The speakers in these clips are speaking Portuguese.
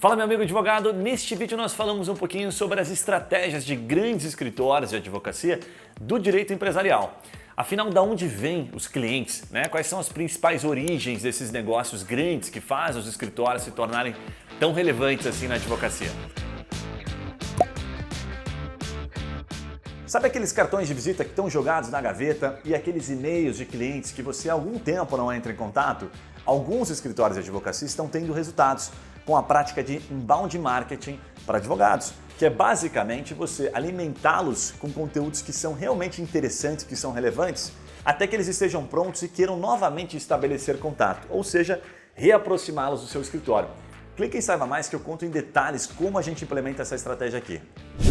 Fala, meu amigo advogado, neste vídeo nós falamos um pouquinho sobre as estratégias de grandes escritórios de advocacia do direito empresarial. Afinal, de onde vêm os clientes? Quais são as principais origens desses negócios grandes que fazem os escritórios se tornarem tão relevantes assim na advocacia? Sabe aqueles cartões de visita que estão jogados na gaveta e aqueles e-mails de clientes que você há algum tempo não entra em contato? Alguns escritórios de advocacia estão tendo resultados com a prática de inbound marketing para advogados, que é basicamente você alimentá-los com conteúdos que são realmente interessantes, que são relevantes, até que eles estejam prontos e queiram novamente estabelecer contato, ou seja, reaproximá-los do seu escritório. Clique em Saiba Mais que eu conto em detalhes como a gente implementa essa estratégia aqui.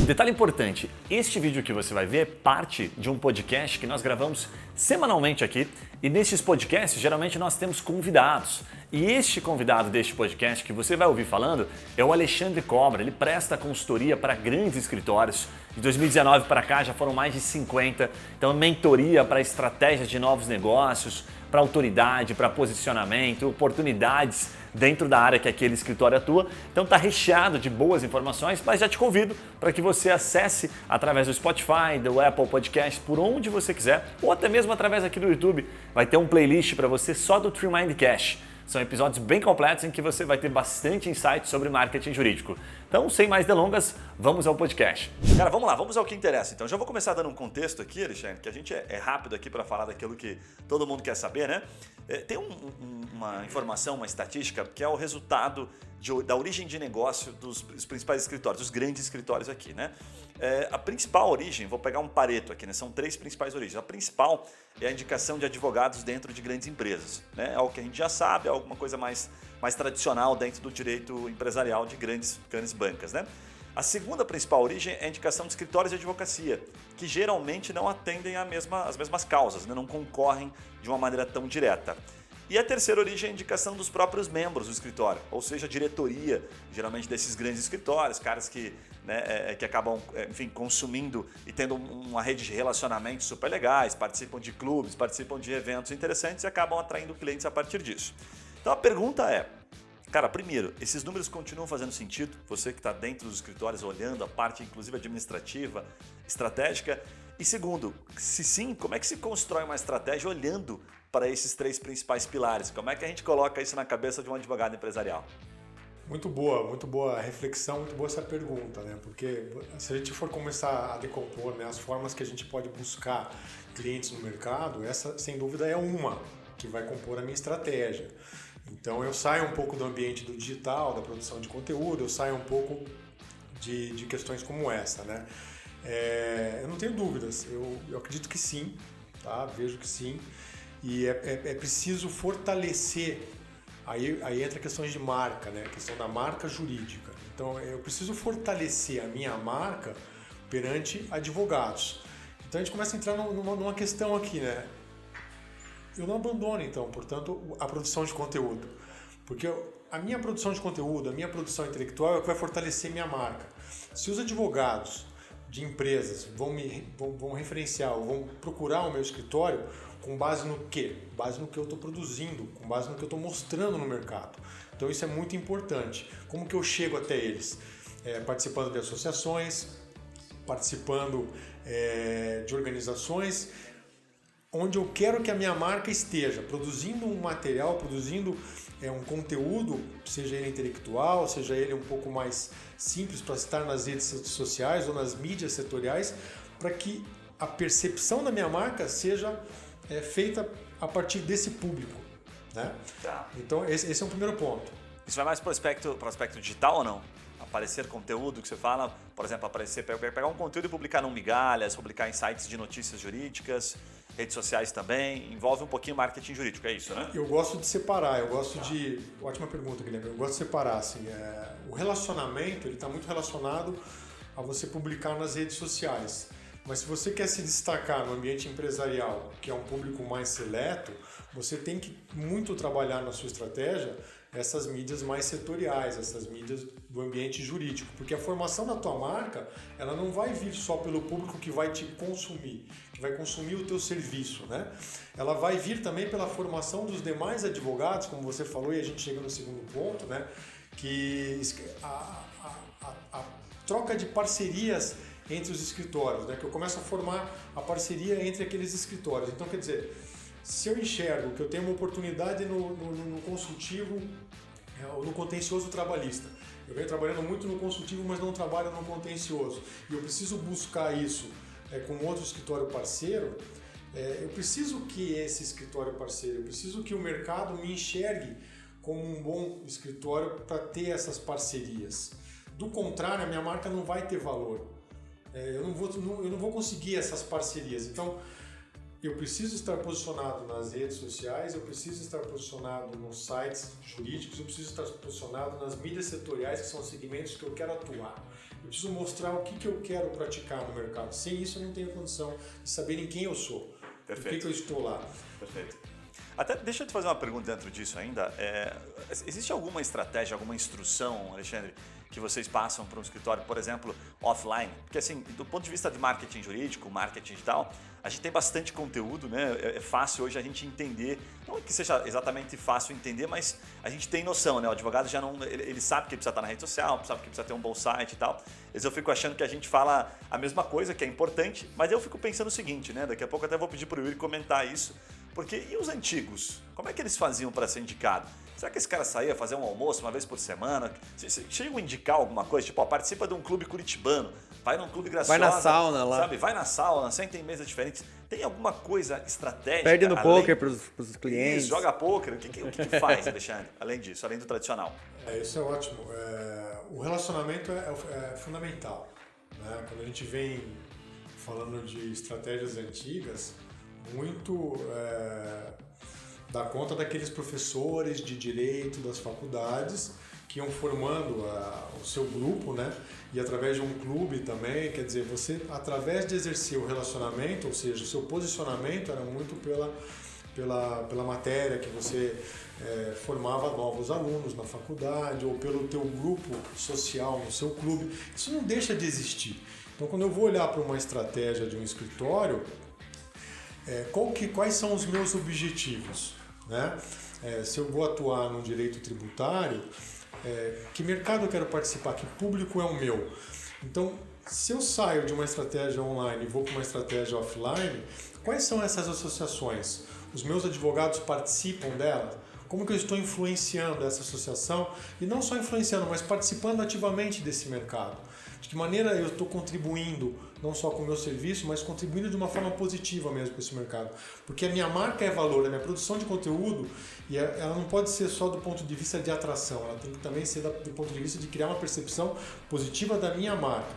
Detalhe importante, este vídeo que você vai ver é parte de um podcast que nós gravamos semanalmente aqui e nesses podcasts geralmente nós temos convidados. E este convidado deste podcast que você vai ouvir falando é o Alexandre Cobra, ele presta consultoria para grandes escritórios. De 2019 para cá já foram mais de 50, então mentoria para estratégias de novos negócios, para autoridade, para posicionamento, oportunidades dentro da área que aquele escritório atua. Então está recheado de boas informações, mas já te convido para que você acesse através do Spotify, do Apple Podcast, por onde você quiser, ou até mesmo através aqui do YouTube. Vai ter um playlist para você só do Treminding Cash. São episódios bem completos em que você vai ter bastante insight sobre marketing jurídico. Então, sem mais delongas, vamos ao podcast. Cara, vamos lá, vamos ao que interessa. Então, já vou começar dando um contexto aqui, Alexandre, que a gente é rápido aqui para falar daquilo que todo mundo quer saber, né? Tem uma informação, uma estatística, que é o resultado da origem de negócio dos principais escritórios, dos grandes escritórios aqui, né? A principal origem, vou pegar um pareto aqui, né? São 3 principais origens. A principal é a indicação de advogados dentro de grandes empresas, né? É algo que a gente já sabe, é alguma coisa mais tradicional dentro do direito empresarial de grandes bancas, né? A segunda principal origem é a indicação de escritórios de advocacia, que geralmente não atendem as mesmas causas, né? Não concorrem de uma maneira tão direta. E a terceira origem é a indicação dos próprios membros do escritório, ou seja, a diretoria, geralmente desses grandes escritórios, caras que acabam, enfim, consumindo e tendo uma rede de relacionamentos super legais, participam de clubes, participam de eventos interessantes e acabam atraindo clientes a partir disso. Então a pergunta é, cara, primeiro, esses números continuam fazendo sentido? Você que está dentro dos escritórios olhando a parte, inclusive administrativa, estratégica. E segundo, se sim, como é que se constrói uma estratégia olhando para esses 3 principais pilares? Como é que a gente coloca isso na cabeça de um advogado empresarial? Muito boa reflexão, muito boa essa pergunta, né? Porque se a gente for começar a decompor, né, as formas que a gente pode buscar clientes no mercado, essa sem dúvida é uma que vai compor a minha estratégia. Então eu saio um pouco do ambiente do digital, da produção de conteúdo, eu saio um pouco de questões como essa, né? Eu não tenho dúvidas, eu acredito que sim, tá? Vejo que sim, e é preciso fortalecer, aí entra questões de marca, né? A questão da marca jurídica. Então eu preciso fortalecer a minha marca perante advogados. Então a gente começa a entrar numa questão aqui, né? Eu não abandono, então, portanto, a produção de conteúdo. Porque a minha produção de conteúdo, a minha produção intelectual é o que vai fortalecer minha marca. Se os advogados de empresas vão referenciar ou vão procurar o meu escritório com base no quê? Com base no que eu estou produzindo, com base no que eu estou mostrando no mercado. Então isso é muito importante. Como que eu chego até eles? Participando de associações, participando de organizações, onde eu quero que a minha marca esteja produzindo um material, produzindo um conteúdo, seja ele intelectual, seja ele um pouco mais simples para estar nas redes sociais ou nas mídias setoriais, para que a percepção da minha marca seja feita a partir desse público, né? Tá. Então esse é um primeiro ponto. Isso vai mais para o aspecto digital ou não? Aparecer conteúdo que você fala, por exemplo, pegar um conteúdo e publicar no Migalhas, publicar em sites de notícias jurídicas, redes sociais também, envolve um pouquinho marketing jurídico, é isso, né? Eu gosto de separar, ótima pergunta, Guilherme, eu gosto de separar, assim, o relacionamento, ele está muito relacionado a você publicar nas redes sociais, mas se você quer se destacar no ambiente empresarial, que é um público mais seleto, você tem que muito trabalhar na sua estratégia essas mídias mais setoriais, essas mídias do ambiente jurídico, porque a formação da tua marca, ela não vai vir só pelo público que vai te consumir, que vai consumir o teu serviço, né? Ela vai vir também pela formação dos demais advogados, como você falou, e a gente chega no segundo ponto, né? que a troca de parcerias entre os escritórios, né? Que eu começo a formar a parceria entre aqueles escritórios. Então, quer dizer, se eu enxergo que eu tenho uma oportunidade no consultivo, no contencioso trabalhista, eu venho trabalhando muito no consultivo, mas não trabalho no contencioso, e eu preciso buscar isso com outro escritório parceiro, eu preciso que esse escritório parceiro, eu preciso que o mercado me enxergue como um bom escritório para ter essas parcerias. Do contrário, a minha marca não vai ter valor. Eu não vou conseguir essas parcerias. Então, eu preciso estar posicionado nas redes sociais, eu preciso estar posicionado nos sites jurídicos, eu preciso estar posicionado nas mídias setoriais, que são os segmentos que eu quero atuar. Eu preciso mostrar o que eu quero praticar no mercado. Sem isso, eu não tenho condição de saber em quem eu sou. Perfeito. Por que eu estou lá. Perfeito. Até deixa eu te fazer uma pergunta dentro disso ainda. Existe alguma estratégia, alguma instrução, Alexandre, que vocês passam para um escritório, por exemplo, offline? Porque assim, do ponto de vista de marketing jurídico, marketing digital, a gente tem bastante conteúdo, né? É fácil hoje a gente entender, não que seja exatamente fácil entender, mas a gente tem noção, né? O advogado já não, ele sabe que precisa estar na rede social, sabe que precisa ter um bom site e tal. Às vezes eu fico achando que a gente fala a mesma coisa, que é importante, mas eu fico pensando o seguinte, né? Daqui a pouco até vou pedir para o Yuri comentar isso, porque e os antigos? Como é que eles faziam para ser indicado? Será que esse cara saía fazer um almoço uma vez por semana? Chegam a indicar alguma coisa? Tipo, participa de um clube curitibano, vai num clube graciosa. Vai na sauna lá. Sabe? Vai na sauna, senta em mesas diferentes. Tem alguma coisa estratégica? Perde no poker pros clientes. Isso, joga poker. O que faz, Alexandre? Além disso, além do tradicional? Isso é ótimo. O relacionamento é fundamental, né? Quando a gente vem falando de estratégias antigas, muito dá conta daqueles professores de direito das faculdades que iam formando o seu grupo, né? E através de um clube também, quer dizer, você, através de exercer o relacionamento, ou seja, o seu posicionamento era muito pela matéria que você formava novos alunos na faculdade, ou pelo teu grupo social no seu clube. Isso não deixa de existir. Então, quando eu vou olhar para uma estratégia de um escritório, quais são os meus objetivos, né? Se eu vou atuar no direito tributário, que mercado eu quero participar, que público é o meu. Então, se eu saio de uma estratégia online e vou para uma estratégia offline, quais são essas associações? Os meus advogados participam delas? Como que eu estou influenciando essa associação? E não só influenciando, mas participando ativamente desse mercado. De que maneira eu estou contribuindo, não só com o meu serviço, mas contribuindo de uma forma positiva mesmo para esse mercado. Porque a minha marca é valor, a minha produção de conteúdo, e ela não pode ser só do ponto de vista de atração, ela tem que também ser do ponto de vista de criar uma percepção positiva da minha marca.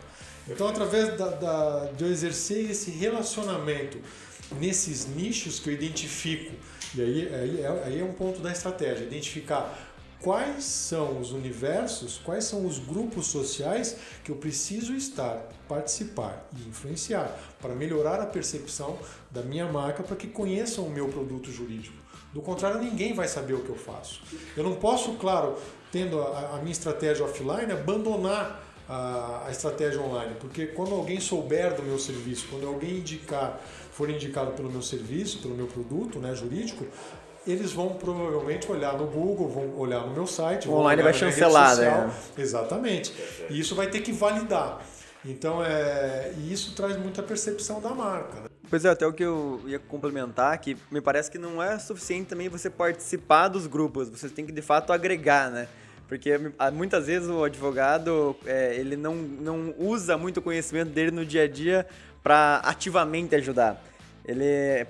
Então, através de eu exercer esse relacionamento nesses nichos que eu identifico, e aí é um ponto da estratégia, identificar quais são os universos, quais são os grupos sociais que eu preciso participar e influenciar para melhorar a percepção da minha marca, para que conheçam o meu produto jurídico. Do contrário, ninguém vai saber o que eu faço. Eu não posso, claro, tendo a minha estratégia offline, abandonar a estratégia online, porque quando alguém souber do meu serviço, quando alguém for indicado pelo meu serviço, pelo meu produto, né, jurídico, eles vão provavelmente olhar no Google, vão olhar no meu site. O online vai chancelar, né? Exatamente. E isso vai ter que validar. Então, e isso traz muita percepção da marca, né? Pois é, até o que eu ia complementar, que me parece que não é suficiente também você participar dos grupos, você tem que de fato agregar, né? Porque muitas vezes o advogado, ele não usa muito o conhecimento dele no dia a dia para ativamente ajudar.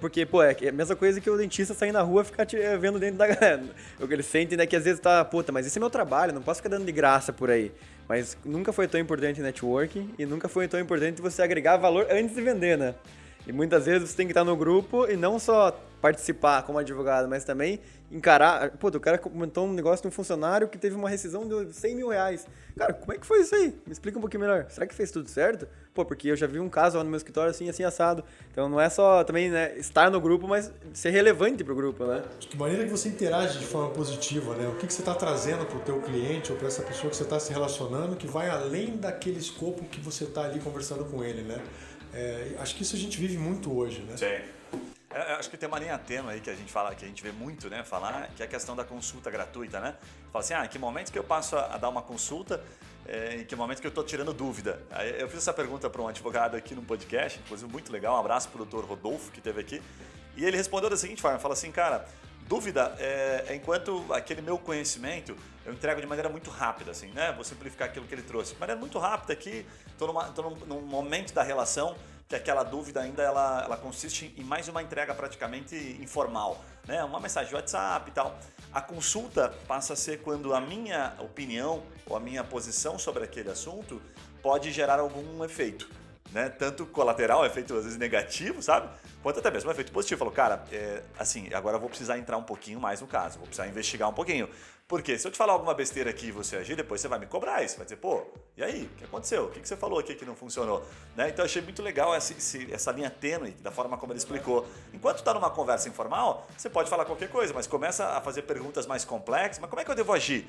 Porque, é a mesma coisa que o dentista sair na rua e ficar vendo dentro da galera. O que ele sente, né, que às vezes mas esse é meu trabalho, não posso ficar dando de graça por aí. Mas nunca foi tão importante networking e nunca foi tão importante você agregar valor antes de vender, né? E muitas vezes você tem que estar no grupo e não só participar como advogado, mas também encarar... o cara comentou um negócio de um funcionário que teve uma rescisão de 100 mil reais. Cara, como é que foi isso aí? Me explica um pouquinho melhor. Será que fez tudo certo? Porque eu já vi um caso lá no meu escritório assim assado. Então não é só também, né, estar no grupo, mas ser relevante pro grupo, né? De que maneira que você interage de forma positiva, né? O que você está trazendo pro teu cliente ou para essa pessoa que você está se relacionando que vai além daquele escopo que você está ali conversando com ele, né? Acho que isso a gente vive muito hoje, né? Sim. Acho que tem uma linha tênue aí que a gente fala, que a gente vê muito, né, falar, que é a questão da consulta gratuita, né? Fala assim, em que momento que eu passo a dar uma consulta, em que momento que eu estou tirando dúvida? Aí eu fiz essa pergunta para um advogado aqui no podcast, inclusive muito legal, um abraço para o Dr. Rodolfo, que esteve aqui, e ele respondeu da seguinte forma, fala assim, cara, dúvida é enquanto aquele meu conhecimento eu entrego de maneira muito rápida, assim, né? Vou simplificar aquilo que ele trouxe. De maneira muito rápida aqui, estou num momento da relação que aquela dúvida ainda ela consiste em mais uma entrega praticamente informal, né? Uma mensagem de WhatsApp e tal. A consulta passa a ser quando a minha opinião ou a minha posição sobre aquele assunto pode gerar algum efeito, né? Tanto colateral, efeito às vezes negativo, sabe? Quanto até mesmo um efeito positivo. Falou, cara, assim, agora eu vou precisar entrar um pouquinho mais no caso, vou precisar investigar um pouquinho. Porque se eu te falar alguma besteira aqui e você agir, depois você vai me cobrar isso, vai dizer, pô, e aí, o que aconteceu? O que você falou aqui que não funcionou? Né? Então eu achei muito legal essa linha tênue, da forma como ele explicou. Enquanto está numa conversa informal, você pode falar qualquer coisa, mas começa a fazer perguntas mais complexas, mas como é que eu devo agir?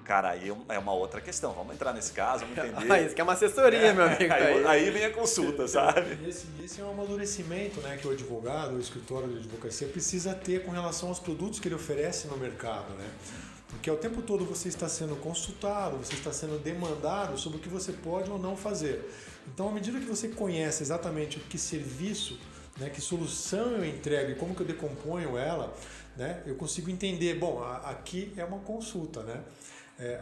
Cara, aí é uma outra questão. Vamos entrar nesse caso, vamos entender. Isso que é uma assessoria, meu amigo. Aí vem a consulta, sabe? Esse é um amadurecimento, né, que o advogado, o escritório de advocacia precisa ter com relação aos produtos que ele oferece no mercado, né? Porque ao tempo todo você está sendo consultado, você está sendo demandado sobre o que você pode ou não fazer. Então, à medida que você conhece exatamente o que serviço, né, que solução eu entrego e como que eu decomponho ela, né, eu consigo entender, bom, aqui é uma consulta, né?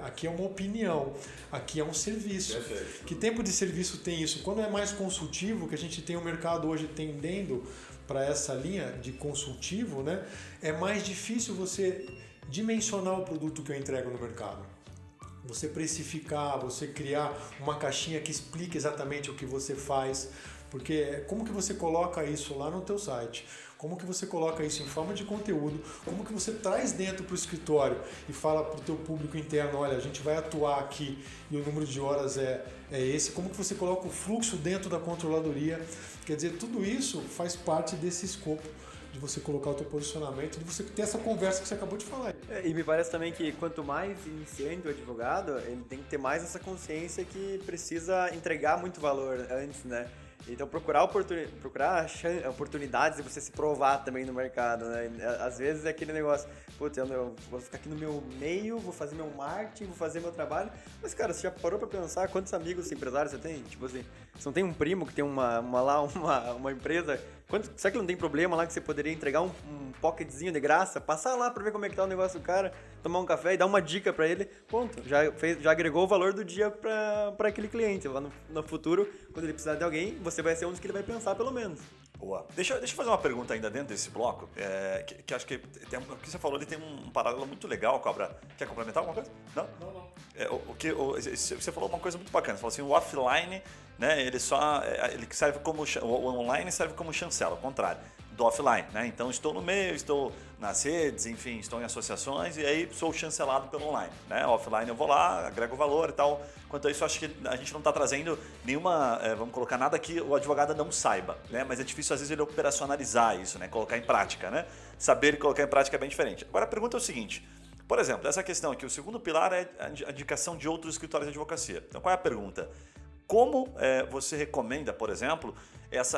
Aqui é uma opinião, aqui é um serviço. Perfeito. Que tempo de serviço tem isso? Quando é mais consultivo, que a gente tem o mercado hoje tendendo para essa linha de consultivo, né, é mais difícil você dimensionar o produto que eu entrego no mercado. Você precificar, você criar uma caixinha que explique exatamente o que você faz. Porque como que você coloca isso lá no teu site? Como que você coloca isso em forma de conteúdo? Como que você traz dentro para o escritório e fala para o teu público interno, olha, a gente vai atuar aqui e o número de horas é esse? Como que você coloca o fluxo dentro da controladoria? Quer dizer, tudo isso faz parte desse escopo de você colocar o teu posicionamento, de você ter essa conversa que você acabou de falar. E me parece também que quanto mais iniciante o advogado, ele tem que ter mais essa consciência que precisa entregar muito valor antes, né? Então procurar oportunidades de você se provar também no mercado, né? Às vezes é aquele negócio, putz, eu vou ficar aqui no meu meio, vou fazer meu marketing, vou fazer meu trabalho, mas cara, você já parou pra pensar quantos amigos empresários você tem? Tipo assim, você não tem um primo que tem uma empresa, será que não tem problema lá que você poderia entregar um pocketzinho de graça, passar lá pra ver como é que tá o negócio do cara, tomar um café e dar uma dica pra ele, ponto, já agregou o valor do dia pra aquele cliente, lá no futuro, quando ele precisar de alguém, você vai ser um dos que ele vai pensar pelo menos. Boa. Deixa eu fazer uma pergunta ainda dentro desse bloco, que acho que o que você falou ali tem um paralelo muito legal, Cobra. Quer complementar alguma coisa? Não? Não. Você falou uma coisa muito bacana, você falou assim, o offline, né, ele serve como, o online serve como chancela, ao contrário do offline, né? Então estou no meio, estou nas redes, enfim, estou em associações e aí sou chancelado pelo online, né? Offline eu vou lá, agrego valor e tal. Quanto a isso, acho que a gente não está trazendo nenhuma, vamos colocar nada que o advogado não saiba, né? Mas é difícil às vezes ele operacionalizar isso, né? Colocar em prática, né? Saber colocar em prática é bem diferente. Agora a pergunta é o seguinte, por exemplo, essa questão aqui, o segundo pilar é a indicação de outros escritórios de advocacia. Então qual é a pergunta? Como você recomenda, por exemplo,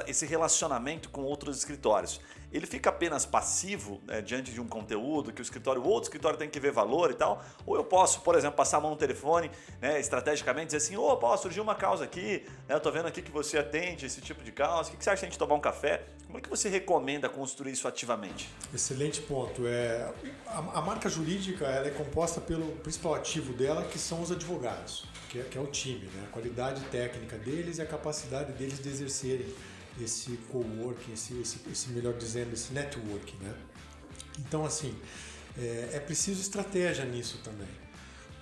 esse relacionamento com outros escritórios? Ele fica apenas passivo diante de um conteúdo que o outro escritório tem que ver valor e tal? Ou eu posso, por exemplo, passar a mão no telefone, né, estrategicamente, dizer assim, opa, surgiu uma causa aqui, né, eu estou vendo aqui que você atende esse tipo de causa, o que você acha de a gente tomar um café? Como é que você recomenda construir isso ativamente? Excelente ponto. A marca jurídica ela é composta pelo principal ativo dela, que são os advogados, que é o time, né? A qualidade técnica deles e a capacidade deles de exercerem esse coworking, esse melhor dizendo, esse networking, né? Então, assim, é preciso estratégia nisso também.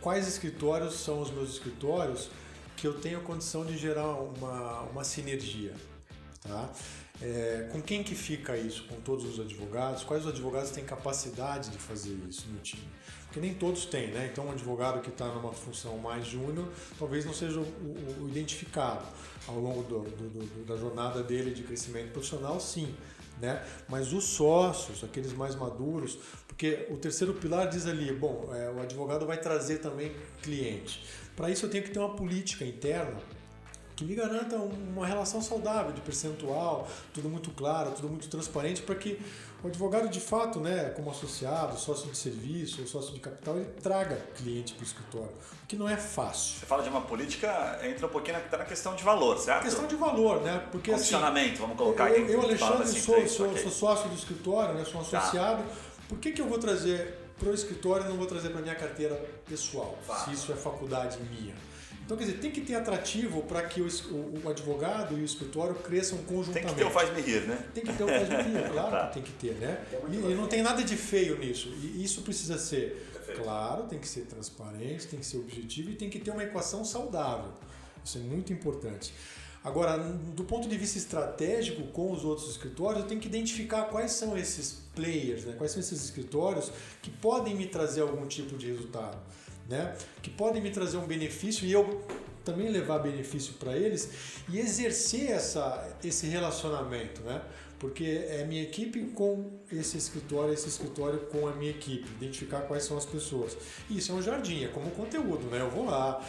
Quais escritórios são os meus escritórios que eu tenho condição de gerar uma sinergia, tá? Com quem que fica isso? Com todos os advogados? Quais os advogados têm capacidade de fazer isso no time? Porque nem todos têm, né? Então um advogado que está numa função mais júnior talvez não seja o identificado ao longo da jornada dele de crescimento profissional, sim, né? Mas os sócios, aqueles mais maduros, porque o terceiro pilar diz ali, bom, o advogado vai trazer também cliente. Para isso eu tenho que ter uma política interna que me garanta uma relação saudável de percentual, tudo muito claro, tudo muito transparente, para que o advogado, de fato, né, como associado, sócio de serviço, sócio de capital, ele traga cliente para o escritório, o que não é fácil. Você fala de uma política, entra um pouquinho na questão de valor, certo? Questão de valor, né? Porque condicionamento, assim, vamos colocar aqui. Eu Alexandre, assim, sou sócio do escritório, né, sou um associado. Por que eu vou trazer para o escritório e não vou trazer para minha carteira pessoal, se isso é faculdade minha? Então, quer dizer, tem que ter atrativo para que o advogado e o escritório cresçam conjuntamente. Tem que ter o faz-me rir, né? Tem que ter o faz-me rir, claro que tem que ter, né? E não tem nada de feio nisso. E isso precisa ser, claro, tem que ser transparente, tem que ser objetivo e tem que ter uma equação saudável. Isso é muito importante. Agora, do ponto de vista estratégico com os outros escritórios, eu tenho que identificar quais são esses players, né? Quais são esses escritórios que podem me trazer algum tipo de resultado, né? Que podem me trazer um benefício e eu também levar benefício para eles e exercer esse relacionamento, né? Porque é minha equipe com esse escritório com a minha equipe, identificar quais são as pessoas. E isso é um jardim, é como conteúdo, né? Eu vou lá,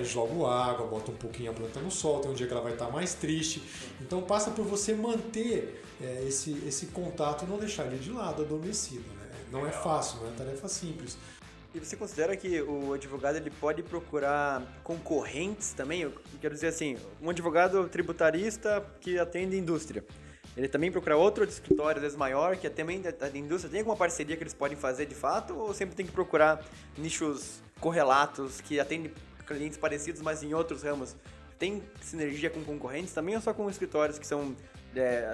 jogo água, boto um pouquinho a planta no sol, tem um dia que ela vai estar mais triste. Então passa por você manter esse contato e não deixar ele de lado, adormecido, né? Não é fácil, não é tarefa simples. E você considera que o advogado ele pode procurar concorrentes também? Eu quero dizer assim, um advogado tributarista que atende indústria, ele também procura outro escritório, às vezes maior, que também da indústria, tem alguma parceria que eles podem fazer de fato? Ou sempre tem que procurar nichos correlatos que atendem clientes parecidos, mas em outros ramos? Tem sinergia com concorrentes também ou só com escritórios que são,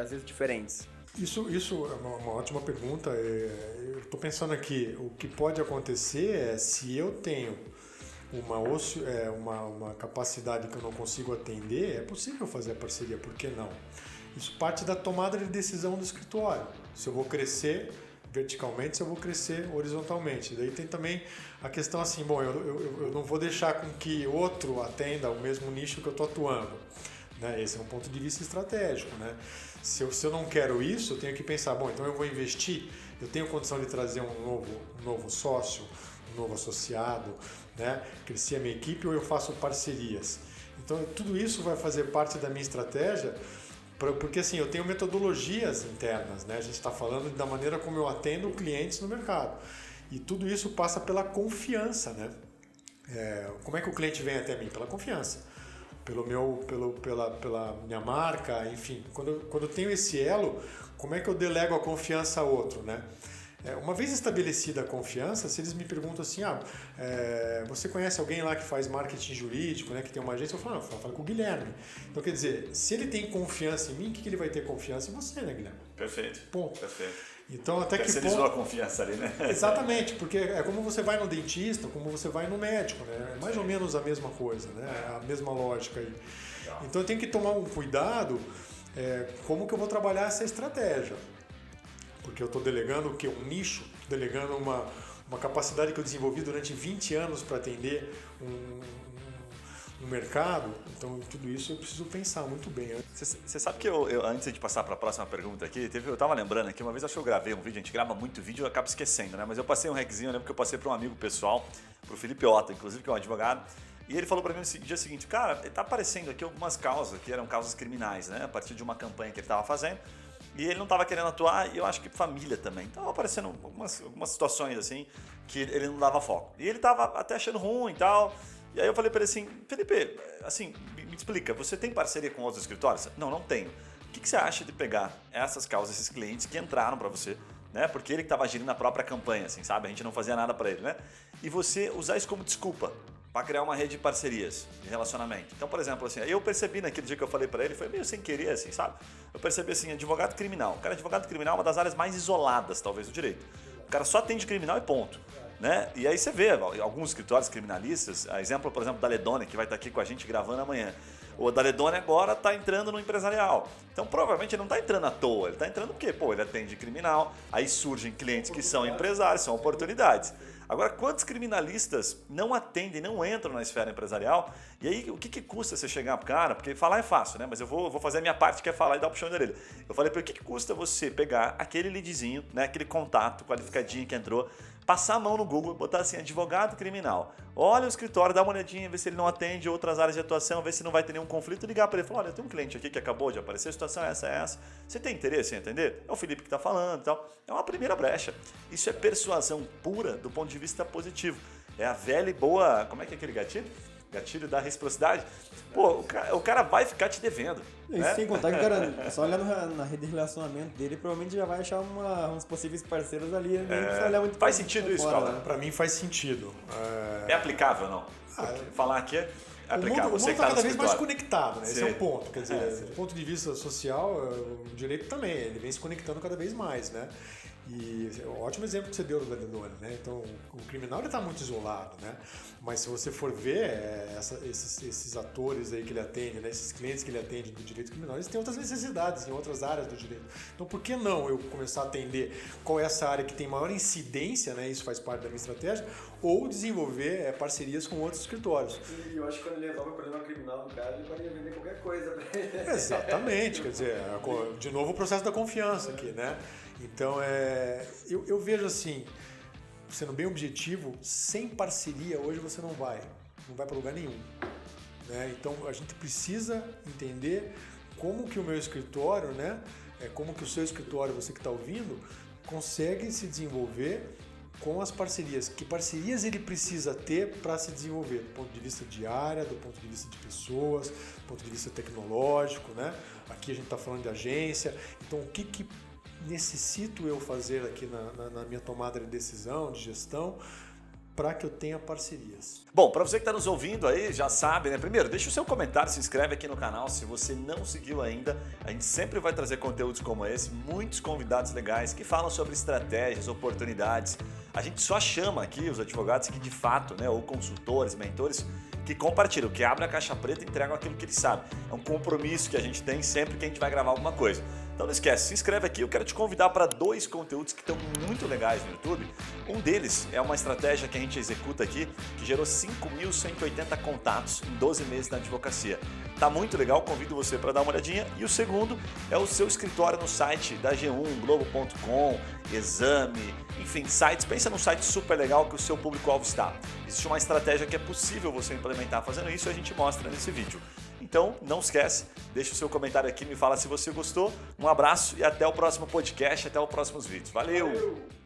às vezes, diferentes? Isso é uma ótima pergunta. Eu estou pensando aqui, o que pode acontecer é se eu tenho uma capacidade que eu não consigo atender, é possível fazer a parceria, por que não? Isso parte da tomada de decisão do escritório. Se eu vou crescer verticalmente, se eu vou crescer horizontalmente. Daí tem também a questão assim, bom, eu não vou deixar com que outro atenda o mesmo nicho que eu estou atuando. Né? Esse é um ponto de vista estratégico. Né? Se eu não quero isso, eu tenho que pensar, bom, então eu vou investir, eu tenho condição de trazer um novo sócio, um novo associado, né? Crescer a minha equipe ou eu faço parcerias. Então tudo isso vai fazer parte da minha estratégia, porque assim, eu tenho metodologias internas, né? A gente está falando da maneira como eu atendo clientes no mercado. E tudo isso passa pela confiança, né? Como é que o cliente vem até mim? Pela confiança. Pela minha marca, enfim. Quando eu tenho esse elo, como é que eu delego a confiança a outro, né? Uma vez estabelecida a confiança, se eles me perguntam assim, você conhece alguém lá que faz marketing jurídico, né, que tem uma agência? Eu falo, fala com o Guilherme. Então, quer dizer, se ele tem confiança em mim, o que ele vai ter confiança em você, né, Guilherme? Perfeito. Ponto. Perfeito. Então, até que terceirizou a confiança ali, né? Exatamente, porque é como você vai no dentista, como você vai no médico, né? É mais ou menos a mesma coisa, né? A mesma lógica aí. Então, eu tenho que tomar um cuidado como que eu vou trabalhar essa estratégia. Porque eu estou delegando o quê? Um nicho, delegando uma capacidade que eu desenvolvi durante 20 anos para atender um mercado. Então, tudo isso eu preciso pensar muito bem. Você sabe que eu antes de passar para a próxima pergunta aqui, eu estava lembrando aqui, uma vez acho que eu gravei um vídeo, a gente grava muito vídeo e eu acabo esquecendo, né? Mas eu passei um reczinho, eu lembro que eu passei para um amigo pessoal, para o Felipe Otto, inclusive, que é um advogado, e ele falou para mim no dia seguinte, cara, está aparecendo aqui algumas causas, que eram causas criminais, né? A partir de uma campanha que ele estava fazendo, e ele não estava querendo atuar, e eu acho que família também. Então aparecendo algumas situações assim, que ele não dava foco. E ele estava até achando ruim e tal. E aí eu falei para ele assim, Felipe, assim, me explica, você tem parceria com outros escritórios? Não tenho. O que você acha de pegar essas causas, esses clientes que entraram para você, né? Porque ele que estava agindo na própria campanha, assim, sabe? A gente não fazia nada para ele, né? E você usar isso como desculpa para criar uma rede de parcerias, de relacionamento. Então, por exemplo, assim, eu percebi naquele dia que eu falei para ele, foi meio sem querer, assim, sabe? Eu percebi assim, advogado criminal. O cara, advogado criminal é uma das áreas mais isoladas, talvez, do direito. O cara só atende criminal e ponto. Né? E aí você vê alguns escritórios criminalistas, a exemplo, por exemplo, da Ledone, que vai estar aqui com a gente gravando amanhã. O da Ledone agora está entrando no empresarial. Então, provavelmente, ele não está entrando à toa. Ele está entrando porque, ele atende criminal, aí surgem clientes que são empresários, são oportunidades. Agora, quantos criminalistas não atendem, não entram na esfera empresarial? E aí, o que custa você chegar pro cara? Porque falar é fácil, né? Mas eu vou fazer a minha parte, que é falar e dar o puxão da orelha. Eu falei para ele, o que custa você pegar aquele leadzinho, né? Aquele contato qualificadinho que entrou, passar a mão no Google, botar assim, advogado criminal. Olha o escritório, dá uma olhadinha, ver se ele não atende outras áreas de atuação, ver se não vai ter nenhum conflito, ligar para ele e falar, olha, tem um cliente aqui que acabou de aparecer, a situação é essa. Você tem interesse em entender? É o Felipe que está falando e tal. É uma primeira brecha. Isso é persuasão pura do ponto de vista positivo. É a velha e boa, como é que é aquele gatilho? Gatilho da reciprocidade. Pô, o cara vai ficar te devendo. Isso né? sem contar que o cara, só olhando na rede de relacionamento dele, provavelmente já vai achar uns possíveis parceiros ali. Nem precisa olhar muito faz sentido isso, fora, Calma? Para mim faz sentido. É aplicável ou não? Falar aqui é aplicável. O mundo Você está que tá cada vez mais escritório. conectado, né? Esse é Sim. o ponto. Quer dizer, do ponto de vista social, o direito também, ele vem se conectando cada vez mais, né? E ótimo exemplo que você deu do vendedor, né? Então, o criminal está muito isolado, né? Mas se você for ver esses atores aí que ele atende, né? Esses clientes que ele atende do direito criminal, eles têm outras necessidades em outras áreas do direito. Então, por que não eu começar a atender qual é essa área que tem maior incidência, né? Isso faz parte da minha estratégia, ou desenvolver parcerias com outros escritórios. E eu acho que quando ele resolve o problema criminal do cara, ele pode vender qualquer coisa pra ele. Exatamente, quer dizer, de novo o processo da confiança aqui, né? Então, eu vejo assim, sendo bem objetivo, sem parceria hoje você não vai para lugar nenhum. Né? Então, a gente precisa entender como que o meu escritório, né? Como que o seu escritório, você que está ouvindo, consegue se desenvolver com as parcerias. Que parcerias ele precisa ter para se desenvolver, do ponto de vista de área, do ponto de vista de pessoas, do ponto de vista tecnológico, né? Aqui a gente está falando de agência. Então, o que necessito eu fazer aqui na minha tomada de decisão, de gestão, para que eu tenha parcerias? Bom, para você que está nos ouvindo aí, já sabe, né? Primeiro, deixa o seu comentário, se inscreve aqui no canal se você não seguiu ainda. A gente sempre vai trazer conteúdos como esse, muitos convidados legais que falam sobre estratégias, oportunidades. A gente só chama aqui os advogados que de fato, né, ou consultores, mentores, que compartilham, que abrem a caixa preta e entregam aquilo que eles sabem. É um compromisso que a gente tem sempre que a gente vai gravar alguma coisa. Então não esquece, se inscreve aqui, eu quero te convidar para 2 conteúdos que estão muito legais no YouTube. Um deles é uma estratégia que a gente executa aqui, que gerou 5.180 contatos em 12 meses na advocacia. Tá muito legal, convido você para dar uma olhadinha. E o segundo é o seu escritório no site da G1, Globo.com, Exame, enfim, sites. Pensa num site super legal que o seu público-alvo está. Existe uma estratégia que é possível você implementar fazendo isso e a gente mostra nesse vídeo. Então, não esquece, deixa o seu comentário aqui, me fala se você gostou. Um abraço e até o próximo podcast, até os próximos vídeos. Valeu!